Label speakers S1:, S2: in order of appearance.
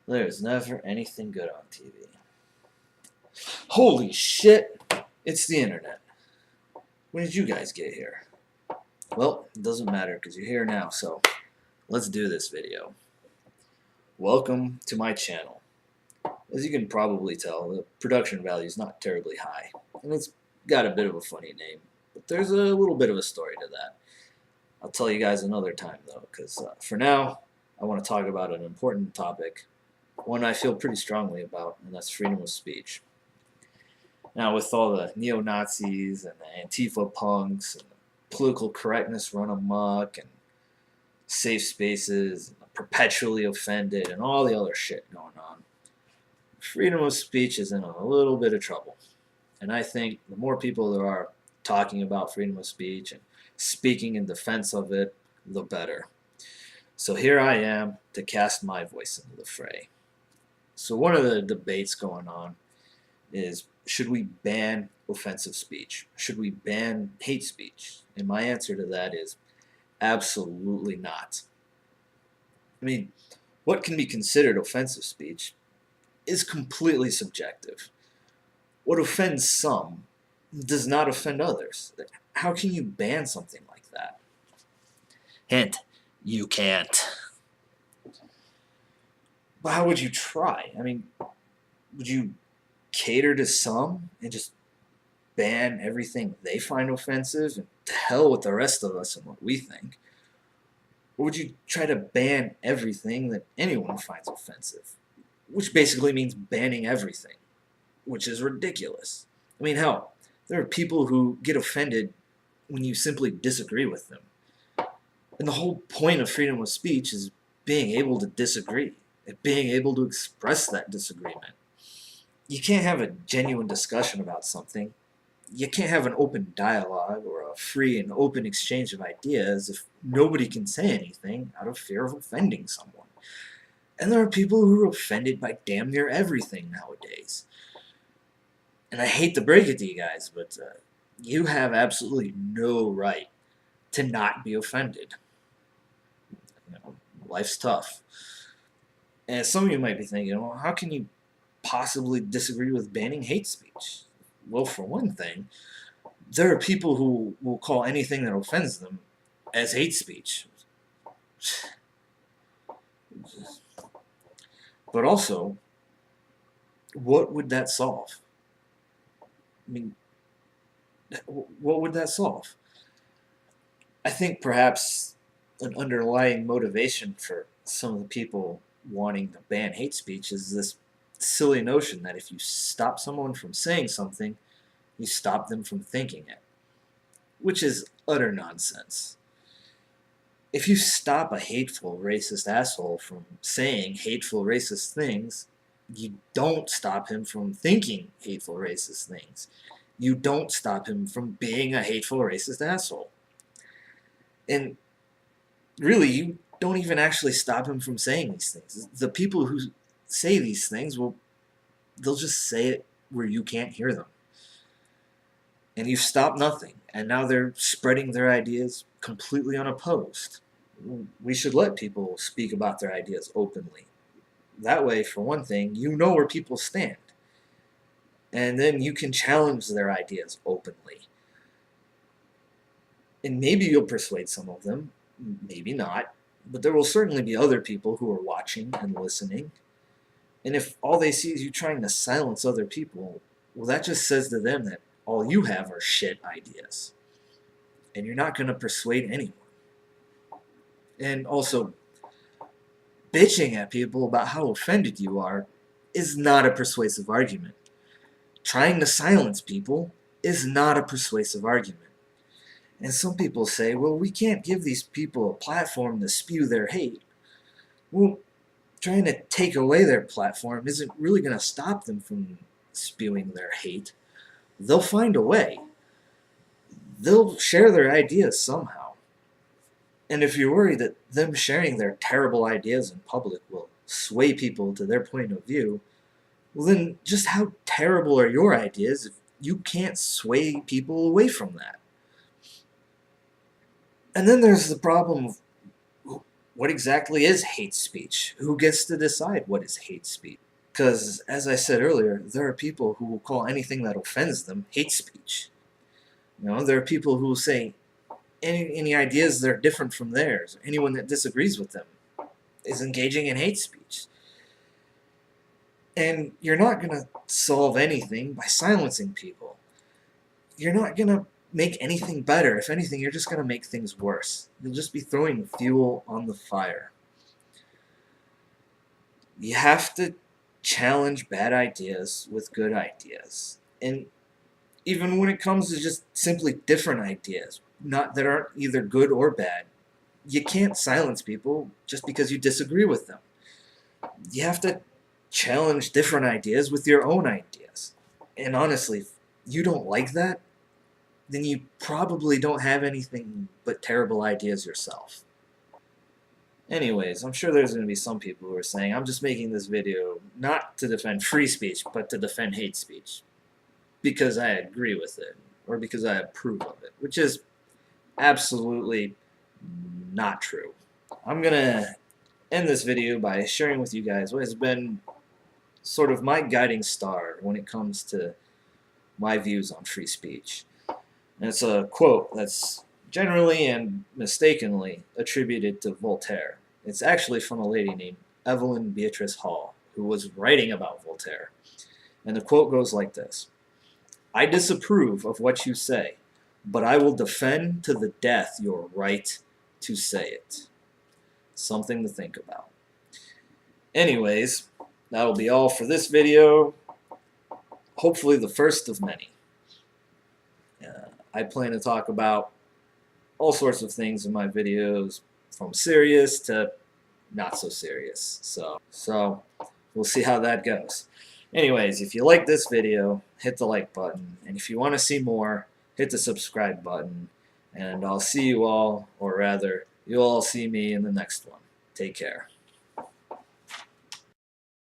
S1: There's never anything good on TV. Holy shit! It's the internet. When did you guys get here? Well, it doesn't matter because you're here now, so let's do this video. Welcome to my channel. As you can probably tell, the production value is not terribly high, and it's got a bit of a funny name, but there's a little bit of a story to that. I'll tell you guys another time, though, because for now, I want to talk about an important topic, one I feel pretty strongly about, and that's freedom of speech. Now, with all the neo-Nazis and the Antifa punks and the political correctness run amok and safe spaces and the perpetually offended and all the other shit going on, freedom of speech is in a little bit of trouble. And I think the more people there are talking about freedom of speech and speaking in defense of it, the better. So here I am to cast my voice into the fray. So one of the debates going on is, should we ban offensive speech? Should we ban hate speech? And my answer to that is absolutely not. I mean, what can be considered offensive speech is completely subjective. What offends some does not offend others. How can you ban something like that? Hint, you can't. But how would you try? I mean, would you cater to some and just ban everything they find offensive and to hell with the rest of us and what we think? Or would you try to ban everything that anyone finds offensive? Which basically means banning everything, which is ridiculous. I mean, hell, there are people who get offended when you simply disagree with them. And the whole point of freedom of speech is being able to disagree, and being able to express that disagreement. You can't have a genuine discussion about something. You can't have an open dialogue or a free and open exchange of ideas if nobody can say anything out of fear of offending someone. And there are people who are offended by damn near everything nowadays. And I hate to break it to you guys, but you have absolutely no right to not be offended. You know, life's tough. And some of you might be thinking, well, how can you possibly disagree with banning hate speech? Well, for one thing, there are people who will call anything that offends them as hate speech. But also, what would that solve? I mean, what would that solve? I think perhaps an underlying motivation for some of the people wanting to ban hate speech is this silly notion that if you stop someone from saying something, you stop them from thinking it, which is utter nonsense. If you stop a hateful, racist asshole from saying hateful, racist things, you don't stop him from thinking hateful, racist things. You don't stop him from being a hateful, racist asshole. And really, you don't even actually stop him from saying these things. The people who say these things, well, they'll just say it where you can't hear them. And you've stopped nothing. And now they're spreading their ideas completely unopposed. We should let people speak about their ideas openly. That way, for one thing, you know where people stand. And then you can challenge their ideas openly. And maybe you'll persuade some of them, maybe not, but there will certainly be other people who are watching and listening. And if all they see is you trying to silence other people, well, that just says to them that all you have are shit ideas. And you're not going to persuade anyone. And also, bitching at people about how offended you are is not a persuasive argument. Trying to silence people is not a persuasive argument. And some people say, well, we can't give these people a platform to spew their hate. Well, trying to take away their platform isn't really going to stop them from spewing their hate. They'll find a way. They'll share their ideas somehow. And if you're worried that them sharing their terrible ideas in public will sway people to their point of view, well then just how terrible are your ideas if you can't sway people away from that? And then there's the problem of what exactly is hate speech? Who gets to decide what is hate speech? Because, as I said earlier, there are people who will call anything that offends them hate speech. There are people who will say any ideas that are different from theirs, anyone that disagrees with them, is engaging in hate speech. And you're not going to solve anything by silencing people. You're not going to make anything better. If anything, you're just going to make things worse. You'll just be throwing fuel on the fire. You have to challenge bad ideas with good ideas. And even when it comes to just simply different ideas, not that aren't either good or bad, you can't silence people just because you disagree with them. You have to challenge different ideas with your own ideas. And honestly, if you don't like that, then you probably don't have anything but terrible ideas yourself. Anyways, I'm sure there's going to be some people who are saying, I'm just making this video not to defend free speech, but to defend hate speech. Because I agree with it, or because I approve of it, which is absolutely not true. I'm going to end this video by sharing with you guys what has been sort of my guiding star when it comes to my views on free speech. And it's a quote that's generally and mistakenly attributed to Voltaire. It's actually from a lady named Evelyn Beatrice Hall, who was writing about Voltaire. And the quote goes like this: "I disapprove of what you say, but I will defend to the death your right to say it." Something to think about. Anyways, that'll be all for this video. Hopefully the first of many. I plan to talk about all sorts of things in my videos, from serious to not so serious. So we'll see how that goes. Anyways, if you like this video, hit the like button, and if you want to see more, hit the subscribe button, and I'll see you all, or rather, you'll all see me in the next one. Take care.